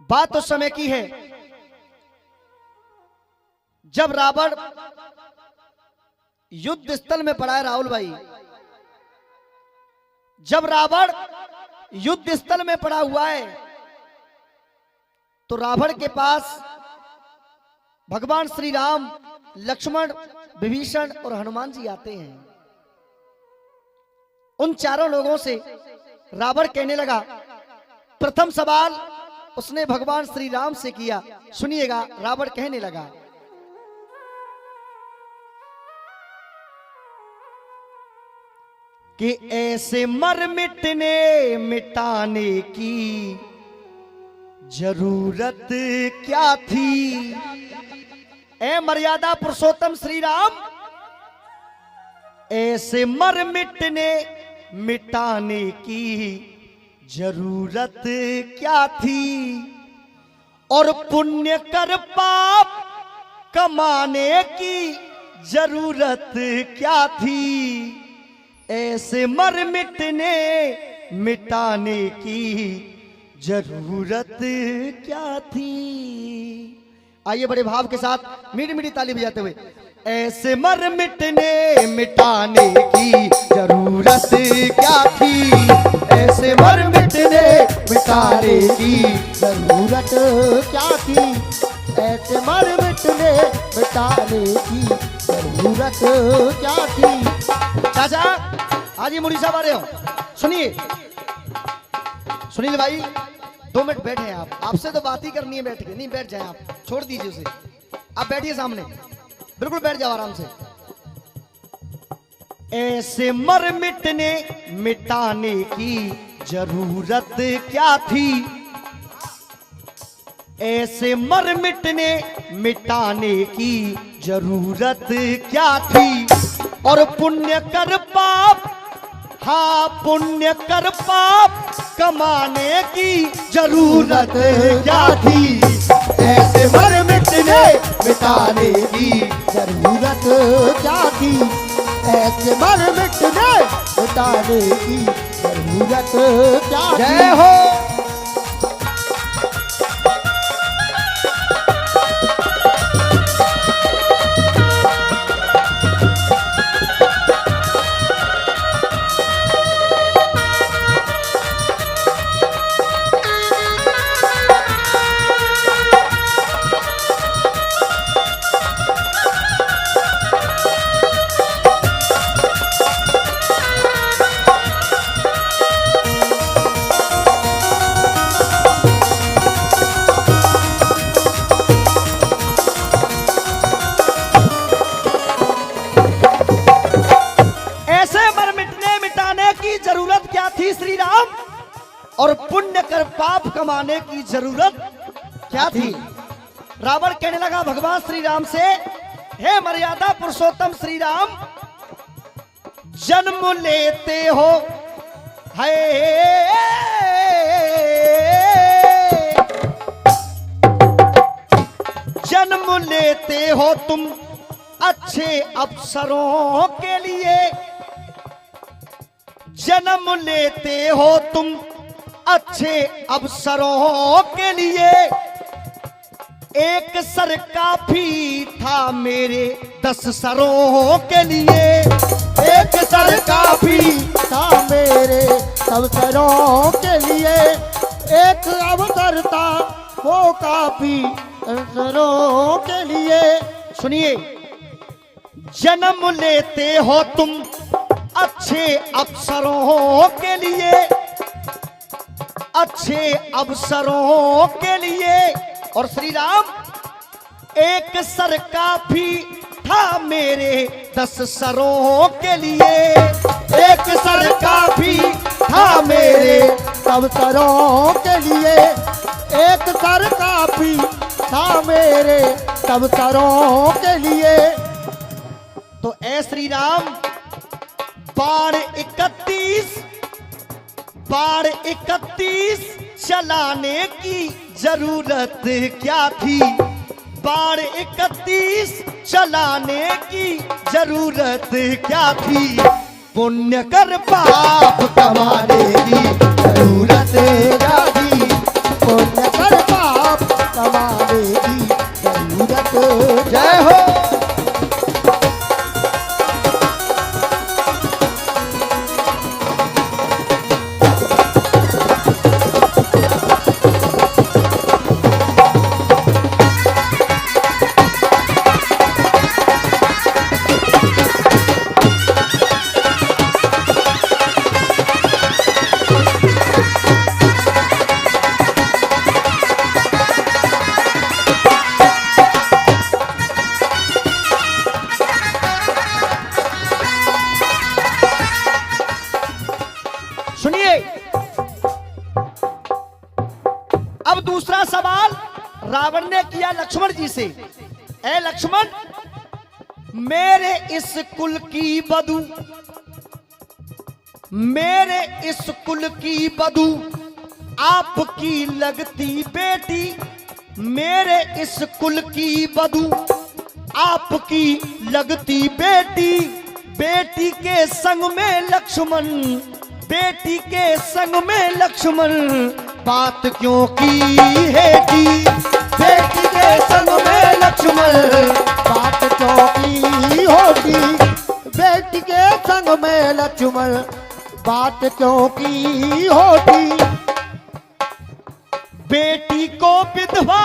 बात उस समय की है जब रावण युद्ध स्थल में पड़ा है। राहुल भाई, जब रावण युद्ध स्थल में पड़ा हुआ है तो रावण के पास भगवान श्री राम, लक्ष्मण, विभीषण और हनुमान जी आते हैं। उन चारों लोगों से रावण कहने लगा, प्रथम सवाल उसने भगवान श्री राम से किया। सुनिएगा, रावण कहने लगा, कि ऐसे मर मिटने मिटाने की जरूरत क्या थी। ए मर्यादा पुरुषोत्तम श्री राम, ऐसे मर मिटने मिटाने की जरूरत क्या थी, और पुण्य कर पाप कमाने की जरूरत क्या थी। ऐसे मर मिटने मिटाने की जरूरत क्या थी। आइए बड़े भाव के साथ मीठी मीठी ताली बजाते हुए, ऐसे मर मिटने मिटाने की जरूरत क्या थी। ऐसे मर मिटने मिटाने की जरूरत क्या थी। ऐसे मर मिटने मिटाने की जरूरत क्या थी। चाचा आज ही मुड़ी साहब आ रहे हो, सुनिए। सुनील भाई 2 मिनट बैठे हैं आप, आपसे तो बात ही करनी है बैठ के। नहीं बैठ जाए आप, छोड़ दीजिए उसे, आप बैठिए सामने, बिल्कुल बैठ जाओ आराम से। ऐसे मर मिटने मिटाने की जरूरत क्या थी। ऐसे मर मिटने मिटाने की जरूरत क्या थी, और पुण्य कर पाप, हाँ पुण्य कर पाप कमाने की जरूरत क्या थी। ऐसे मर मिटने मिटाने की जरूरत क्या थी। ऐसे मर मिटने मिटाने की जरूरत क्या थी। जय हो। और पुण्य कर पाप कमाने की जरूरत क्या थी। रावण कहने लगा भगवान श्री राम से, हे मर्यादा पुरुषोत्तम श्री राम, जन्म लेते हो है जन्म लेते हो तुम अच्छे अवसरों के लिए। जन्म लेते हो तुम अच्छे अवसरों के लिए। एक सर काफी था मेरे 10 सरों के लिए। एक सर काफी था मेरे 10 सरों के लिए। एक अवसर था वो काफी अवसरों के लिए। सुनिए, जन्म लेते हो तुम अच्छे अवसरों के लिए। अच्छे अवसरों के लिए। और श्री राम, एक सर काफी था मेरे 10 सरों के लिए। एक सर काफी था मेरे 10 सरों के लिए। एक सर काफी था मेरे 10 सरों के लिए। तो ऐ श्री राम, बाण 31 चलाने की जरूरत क्या थी। बाण 31 चलाने की जरूरत क्या थी। पुण्य कर पाप कमाने की जरूरत क्या थी। पुण्य कर पाप कमाने की जरूरत। जय हो। सुनिए, अब दूसरा सवाल रावण ने किया लक्ष्मण जी से। ए लक्ष्मण, मेरे इस कुल की बधू, मेरे इस कुल की बधू आपकी लगती बेटी, मेरे इस कुल की बधू आपकी लगती बेटी, बेटी के संग में लक्ष्मण, बेटी के संग में लक्ष्मण बात क्यों की हेटी, बेटी के संग में लक्ष्मण बात क्यों की होती, बेटी के संग में लक्ष्मण बात क्यों की होती। बेटी को विधवा,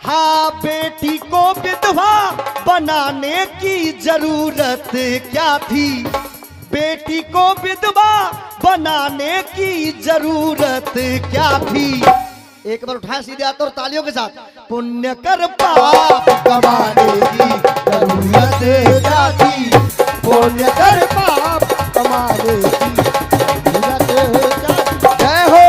हाँ बेटी को विधवा बनाने की जरूरत क्या थी, बेटी को विधवा बनाने की जरूरत क्या थी। एक बार उठाए सीधे हाथ और तालियों के साथ। पुण्य कर पाप कमाने की जरूरत क्या थी, पुण्य कर पाप कमाने की जरूरत क्या थी। जय हो।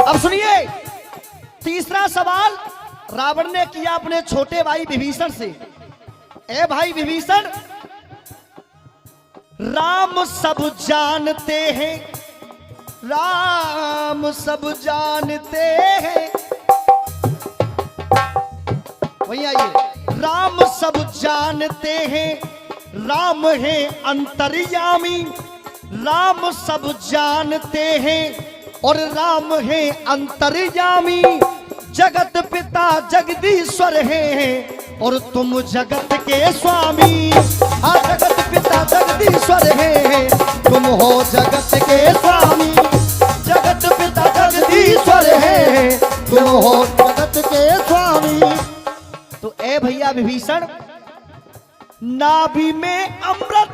अब सुनिए, तीसरा सवाल रावण ने किया अपने छोटे भाई विभीषण से। ए भाई विभीषण, राम सब जानते हैं, राम सब जानते हैं, वहीं आइए। राम सब जानते हैं, राम है अंतर्यामी, राम सब जानते हैं और राम है अंतर्यामी, जगत पिता जगदीश्वर है और तुम जगत के स्वामी। हाँ, जगत पिता जगदीश्वर है, तुम हो जगत के स्वामी, जगत पिता जगदीश्वर है, तुम हो जगत के स्वामी। तो ए भैया विभीषण, नाभि में अमृत,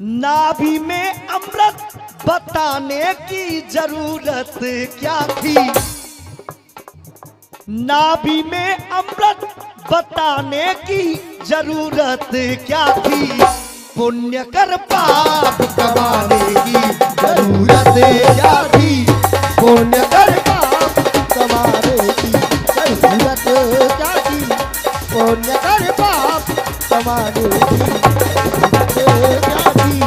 नाभि में अमृत बताने की जरूरत क्या थी, नाभि में अमृत बताने की जरूरत क्या थी। पुण्य कर पाप कमाने की जरूरत क्या थी, पुण्य कर पाप कमाने की जरूरत क्या थी, पुण्य कर पाप कमाने की जरूरत क्या थी।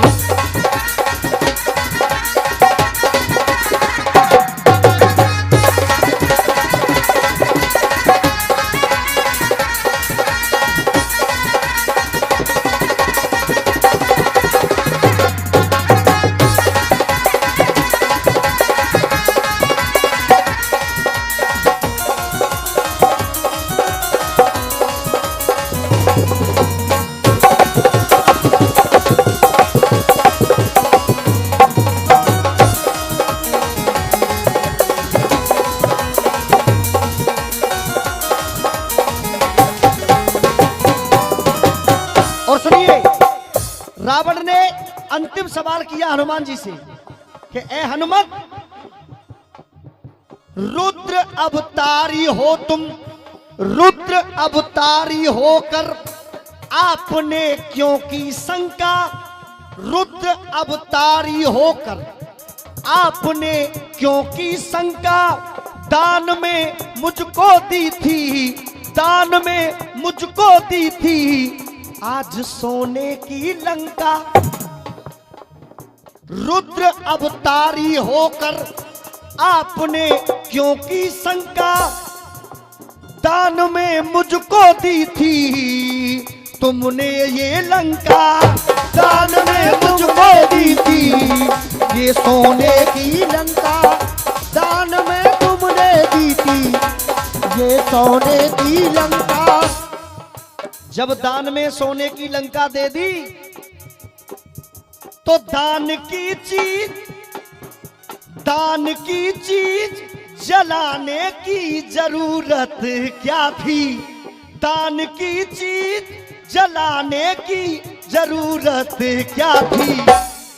रावण ने अंतिम सवाल किया हनुमान जी से कि ए हनुमत, रुद्र अवतारी हो तुम, रुद्र अवतारी होकर आपने क्यों की शंका, रुद्र अवतारी होकर आपने क्यों की शंका, दान में मुझको दी थी, दान में मुझको दी थी आज सोने की लंका। रुद्र अवतारी होकर आपने क्यों की शंका, दान में मुझको दी थी तुमने ये लंका, दान में मुझको दी थी ये सोने की लंका, दान में तुमने दी थी ये सोने की लंका। जब दान में सोने की लंका दे दी तो दान की चीज जलाने की जरूरत क्या थी, दान की चीज जलाने की जरूरत क्या थी,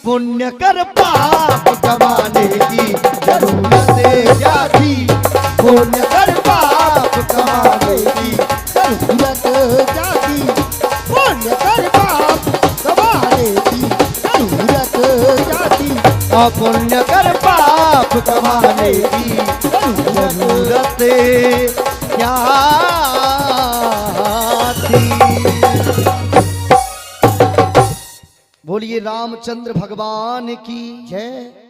पुण्य कर पाप कमाने की जरूरत क्या थी, पुण्य कर पाप कमाने की जरूरत क्या थी, पुण्य कर पाप कमाने की जरूरत क्या थी, पुण्य कर पाप कमाने की जरूरत क्या थी। बोलिए रामचंद्र भगवान की जय।